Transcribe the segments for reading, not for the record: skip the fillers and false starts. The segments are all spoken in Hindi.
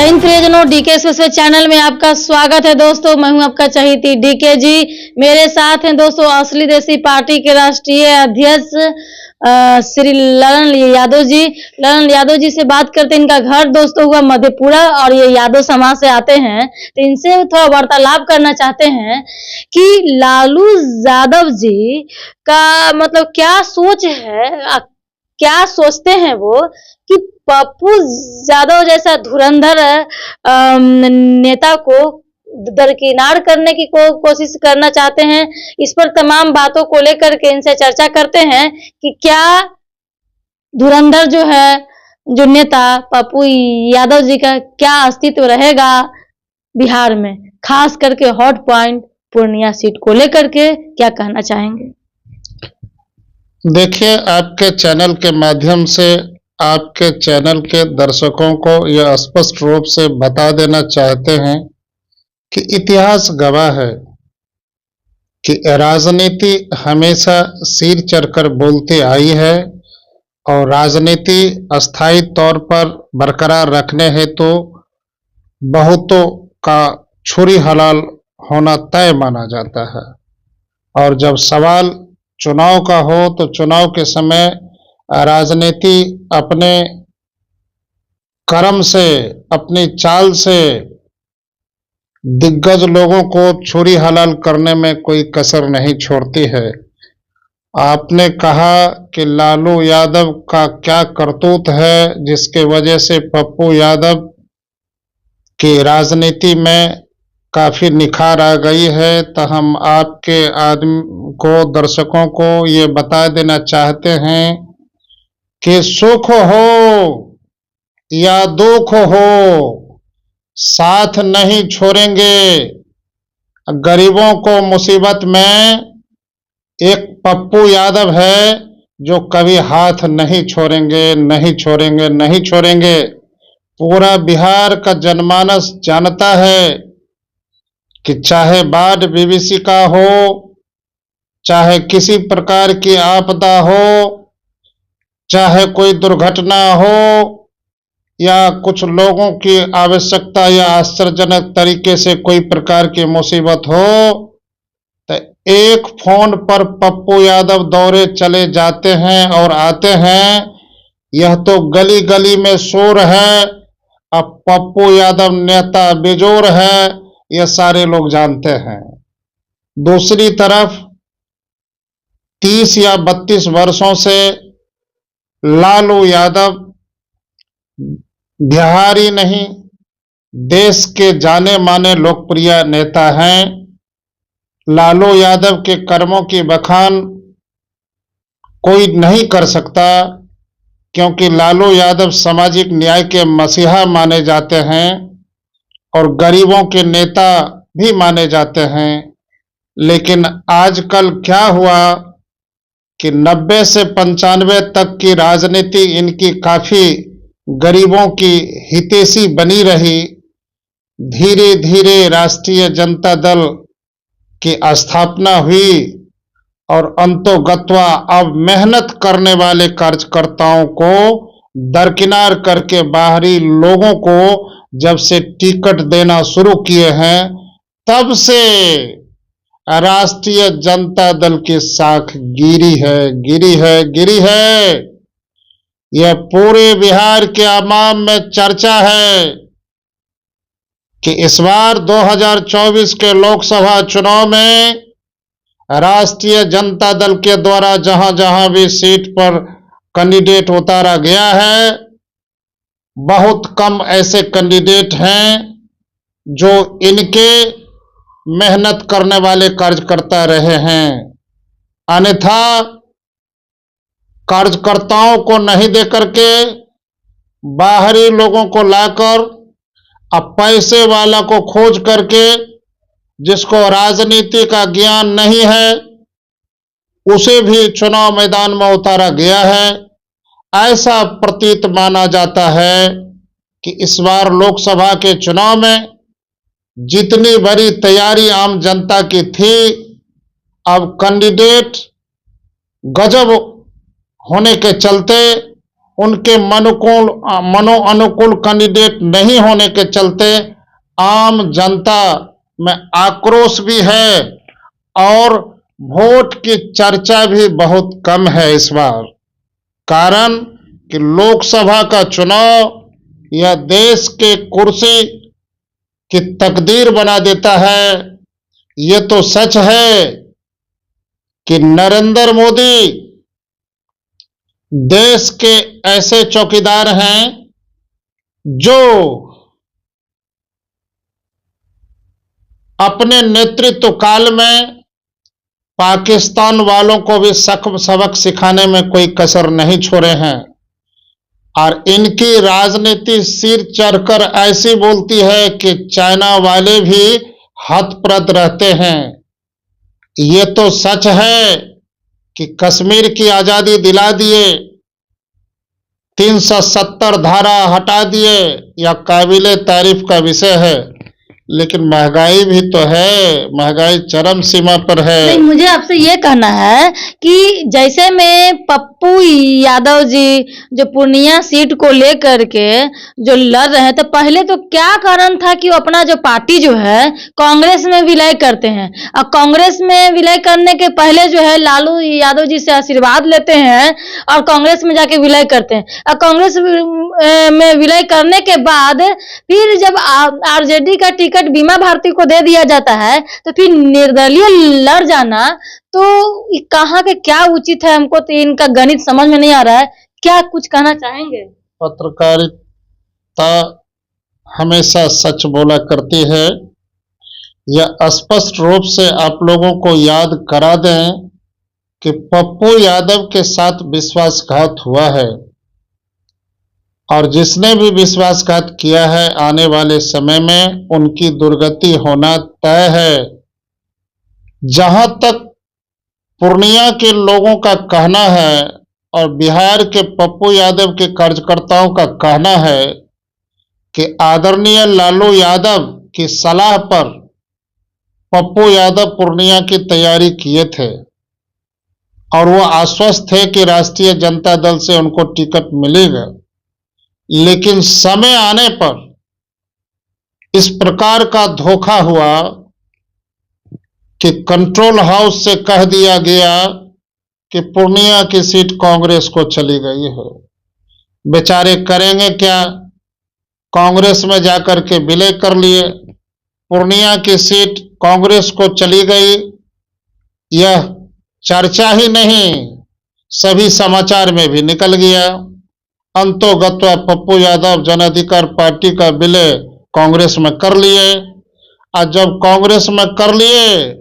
जय हिंद प्रियजनों, डीके एक्सप्रेस चैनल में आपका स्वागत है। दोस्तों मैं हूं आपका चहेती डीके जी। मेरे साथ हैं दोस्तों असली देसी पार्टी के राष्ट्रीय अध्यक्ष श्री ललन यादव जी। ललन यादव जी से बात करते हैं। इनका घर दोस्तों हुआ मधेपुरा और ये यादव समाज से आते हैं, तो इनसे थोड़ा वार्तालाप करना चाहते हैं कि लालू यादव जी का मतलब क्या सोच है, क्या सोचते हैं वो कि पप्पू यादव जैसा धुरंधर नेता को दरकिनार करने की कोशिश करना चाहते हैं। इस पर तमाम बातों को लेकर के इनसे चर्चा करते हैं कि क्या धुरंधर जो है, जो नेता पप्पू यादव जी का क्या अस्तित्व रहेगा बिहार में, खास करके हॉट पॉइंट पूर्णिया सीट को लेकर के क्या कहना चाहेंगे। देखिए, आपके चैनल के माध्यम से आपके चैनल के दर्शकों को यह स्पष्ट रूप से बता देना चाहते हैं कि इतिहास गवाह है कि राजनीति हमेशा सिर चढ़कर बोलती आई है और राजनीति अस्थायी तौर पर बरकरार रखने हेतु बहुतों का छुरी हलाल होना तय माना जाता है। और जब सवाल चुनाव का हो तो चुनाव के समय राजनीति अपने कर्म से, अपनी चाल से दिग्गज लोगों को छुरी हलाल करने में कोई कसर नहीं छोड़ती है। आपने कहा कि लालू यादव का क्या करतूत है जिसके वजह से पप्पू यादव की राजनीति में काफ़ी निखार आ गई है, तो हम आपके आदमी को, दर्शकों को ये बता देना चाहते हैं कि सुख हो या दुख हो साथ नहीं छोड़ेंगे। गरीबों को मुसीबत में एक पप्पू यादव है जो कभी हाथ नहीं छोड़ेंगे, नहीं छोड़ेंगे, नहीं छोड़ेंगे। पूरा बिहार का जनमानस जानता है कि चाहे बाढ़ विभीषिका हो, चाहे किसी प्रकार की आपदा हो, चाहे कोई दुर्घटना हो या कुछ लोगों की आवश्यकता या आश्चर्यजनक तरीके से कोई प्रकार की मुसीबत हो, तो एक फोन पर पप्पू यादव दौड़े चले जाते हैं और आते हैं। यह तो गली गली में शोर है। अब पप्पू यादव नेता बेजोर है, यह सारे लोग जानते हैं। दूसरी तरफ 30 या 32 वर्षों से लालू यादव बिहारी नहीं, देश के जाने माने लोकप्रिय नेता हैं। लालू यादव के कर्मों की बखान कोई नहीं कर सकता, क्योंकि लालू यादव सामाजिक न्याय के मसीहा माने जाते हैं और गरीबों के नेता भी माने जाते हैं। लेकिन आजकल क्या हुआ कि 90 से 95 तक की राजनीति इनकी काफ़ी गरीबों की हितैषी बनी रही। धीरे धीरे राष्ट्रीय जनता दल की स्थापना हुई और अंतोगत्वा अब मेहनत करने वाले कार्यकर्ताओं को दरकिनार करके बाहरी लोगों को जब से टिकट देना शुरू किए हैं, तब से राष्ट्रीय जनता दल की साख गिरी है, गिरी है, गिरी है। यह पूरे बिहार के अवाम में चर्चा है कि इस बार 2024 के लोकसभा चुनाव में राष्ट्रीय जनता दल के द्वारा जहां जहां भी सीट पर कैंडिडेट उतारा गया है, बहुत कम ऐसे कैंडिडेट हैं जो इनके मेहनत करने वाले कार्यकर्ता रहे हैं। अन्यथा कार्यकर्ताओं को नहीं देकर के बाहरी लोगों को लाकर अब पैसे वाला को खोज करके, जिसको राजनीति का ज्ञान नहीं है, उसे भी चुनाव मैदान में उतारा गया है। ऐसा प्रतीत माना जाता है कि इस बार लोकसभा के चुनाव में जितनी बड़ी तैयारी आम जनता की थी, अब कैंडिडेट गजब होने के चलते उनके मनो अनुकूल कैंडिडेट नहीं होने के चलते आम जनता में आक्रोश भी है और वोट की चर्चा भी बहुत कम है इस बार। कारण कि लोकसभा का चुनाव यह देश के कुर्सी की तकदीर बना देता है। ये तो सच है कि नरेंद्र मोदी देश के ऐसे चौकीदार हैं जो अपने नेतृत्व काल में पाकिस्तान वालों को भी सबक सिखाने में कोई कसर नहीं छोड़े हैं और इनकी राजनीति सिर चढ़कर ऐसी बोलती है कि चाइना वाले भी हतप्रद रहते हैं। ये तो सच है कि कश्मीर की आजादी दिला दिए, 370 धारा हटा दिए, यह काबिले तारीफ का विषय है, लेकिन महंगाई भी तो है, महंगाई चरम सीमा पर है। नहीं, मुझे आपसे ये कहना है कि जैसे में पप्पू यादव जी जो पूर्णिया सीट को लेकर के जो लड़ रहे हैं, तो पहले तो क्या कारण था कि वो अपना जो पार्टी जो है कांग्रेस में विलय करते हैं और कांग्रेस में विलय करने के पहले जो है लालू यादव जी से आशीर्वाद लेते हैं और कांग्रेस में जाके विलय करते हैं और कांग्रेस में विलय करने के बाद फिर जब आरजेडी का टिकट बीमा भारती को दे दिया जाता है तो फिर निर्दलीय लड़ जाना तो कहाँ के क्या उचित है? हमको तो इनका गणित समझ में नहीं आ रहा है। क्या कुछ कहना चाहेंगे? पत्रकारिता हमेशा सच बोला करती है। यह स्पष्ट रूप से आप लोगों को याद करा दें कि पप्पू यादव के साथ विश्वासघात हुआ है और जिसने भी विश्वासघात किया है आने वाले समय में उनकी दुर्गति होना तय है। जहां तक पूर्णिया के लोगों का कहना है और बिहार के पप्पू यादव के कार्यकर्ताओं का कहना है कि आदरणीय लालू यादव की सलाह पर पप्पू यादव पूर्णिया की तैयारी किए थे और वो आश्वस्त थे कि राष्ट्रीय जनता दल से उनको टिकट मिलेगा, लेकिन समय आने पर इस प्रकार का धोखा हुआ कि कंट्रोल हाउस से कह दिया गया कि पूर्णिया की सीट कांग्रेस को चली गई है। बेचारे करेंगे क्या? कांग्रेस में जाकर के विलय कर लिए, पूर्णिया की सीट कांग्रेस को चली गई। यह चर्चा ही नहीं, सभी समाचार में भी निकल गया। अंतोगत्वा पप्पू यादव जन अधिकार पार्टी का विलय कांग्रेस में कर लिए और जब कांग्रेस में कर लिए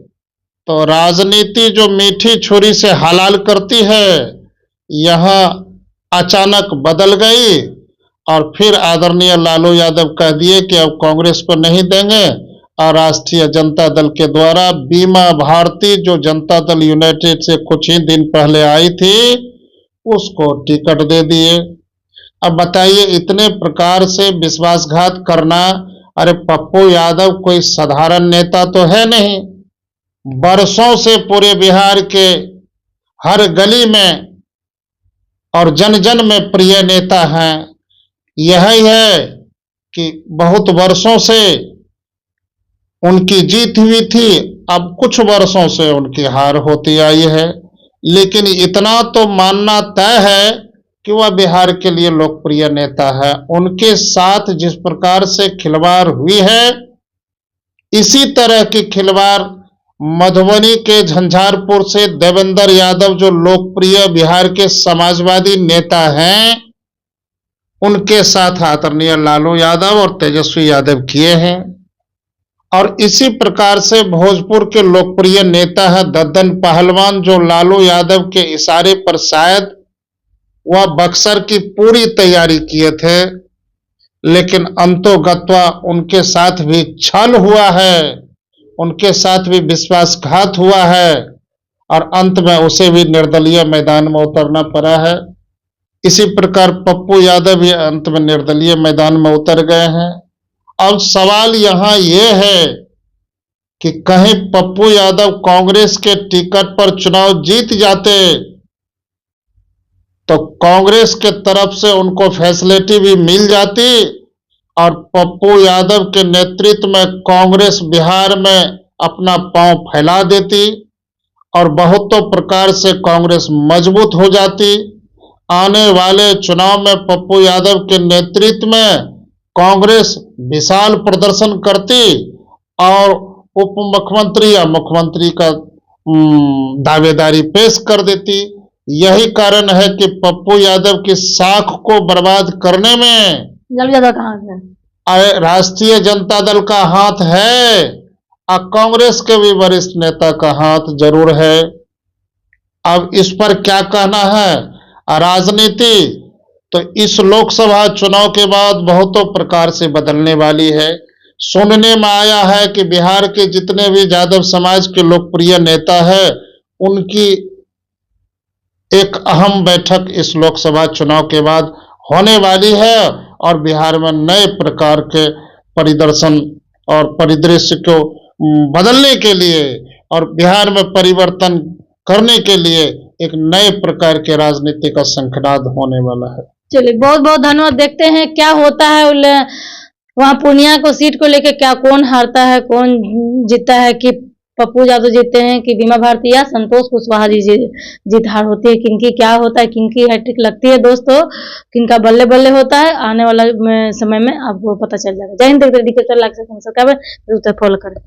तो राजनीति जो मीठी छुरी से हलाल करती है यहां अचानक बदल गई और फिर आदरणीय लालू यादव कह दिए कि अब कांग्रेस को नहीं देंगे और राष्ट्रीय जनता दल के द्वारा बीमा भारती जो जनता दल यूनाइटेड से कुछ ही दिन पहले आई थी उसको टिकट दे दिए। अब बताइए, इतने प्रकार से विश्वासघात करना, अरे पप्पू यादव कोई साधारण नेता तो है नहीं, बरसों से पूरे बिहार के हर गली में और जन जन में प्रिय नेता हैं। यही है कि बहुत वर्षों से उनकी जीत हुई थी, अब कुछ वर्षों से उनकी हार होती आई है, लेकिन इतना तो मानना तय है कि वह बिहार के लिए लोकप्रिय नेता है। उनके साथ जिस प्रकार से खिलवाड़ हुई है, इसी तरह की खिलवाड़ मधुबनी के झंझारपुर से देवेंद्र यादव जो लोकप्रिय बिहार के समाजवादी नेता हैं, उनके साथ आदरणीय लालू यादव और तेजस्वी यादव किए हैं। और इसी प्रकार से भोजपुर के लोकप्रिय नेता है दद्दन पहलवान, जो लालू यादव के इशारे पर शायद वह बक्सर की पूरी तैयारी किए थे, लेकिन अंतोगत्वा उनके साथ भी छल हुआ है, उनके साथ भी विश्वासघात हुआ है और अंत में उसे भी निर्दलीय मैदान में उतरना पड़ा है। इसी प्रकार पप्पू यादव भी अंत में निर्दलीय मैदान में उतर गए हैं। अब सवाल यहां यह है कि कहीं पप्पू यादव कांग्रेस के टिकट पर चुनाव जीत जाते तो कांग्रेस के तरफ से उनको फैसिलिटी भी मिल जाती और पप्पू यादव के नेतृत्व में कांग्रेस बिहार में अपना पांव फैला देती और बहुतों प्रकार से कांग्रेस मजबूत हो जाती। आने वाले चुनाव में पप्पू यादव के नेतृत्व में कांग्रेस विशाल प्रदर्शन करती और उप मुख्यमंत्री या मुख्यमंत्री का दावेदारी पेश कर देती। यही कारण है कि पप्पू यादव की साख को बर्बाद करने में ज्यादा कहाँ है राष्ट्रीय जनता दल का हाथ है और कांग्रेस के भी वरिष्ठ नेता का हाथ जरूर है। अब इस पर क्या कहना है? राजनीति तो इस लोकसभा चुनाव के बाद बहुतों प्रकार से बदलने वाली है। सुनने में आया है कि बिहार के जितने भी यादव समाज के लोकप्रिय नेता हैं उनकी एक अहम बैठक इस लोकसभा चुनाव के बाद होने वाली है और बिहार में नए प्रकार के परिदर्शन और परिदृश्य को बदलने के लिए और बिहार में परिवर्तन करने के लिए एक नए प्रकार के राजनीति का शंखनाद होने वाला है। चलिए बहुत बहुत धन्यवाद। देखते हैं क्या होता है वहाँ पूर्णिया को सीट को लेकर, क्या कौन हारता है कौन जीतता है, कि पप्पू यादव जीतते हैं कि बीमा भारती या संतोष कुशवाहा जी जीत हार होती है, किनकी क्या होता है, किनकी हैट्रिक लगती है दोस्तों, किनका बल्ले बल्ले होता है, आने वाला समय में आपको पता चल जाएगा। जय हिंद। लाइक सब्सक्राइब फॉलो करें।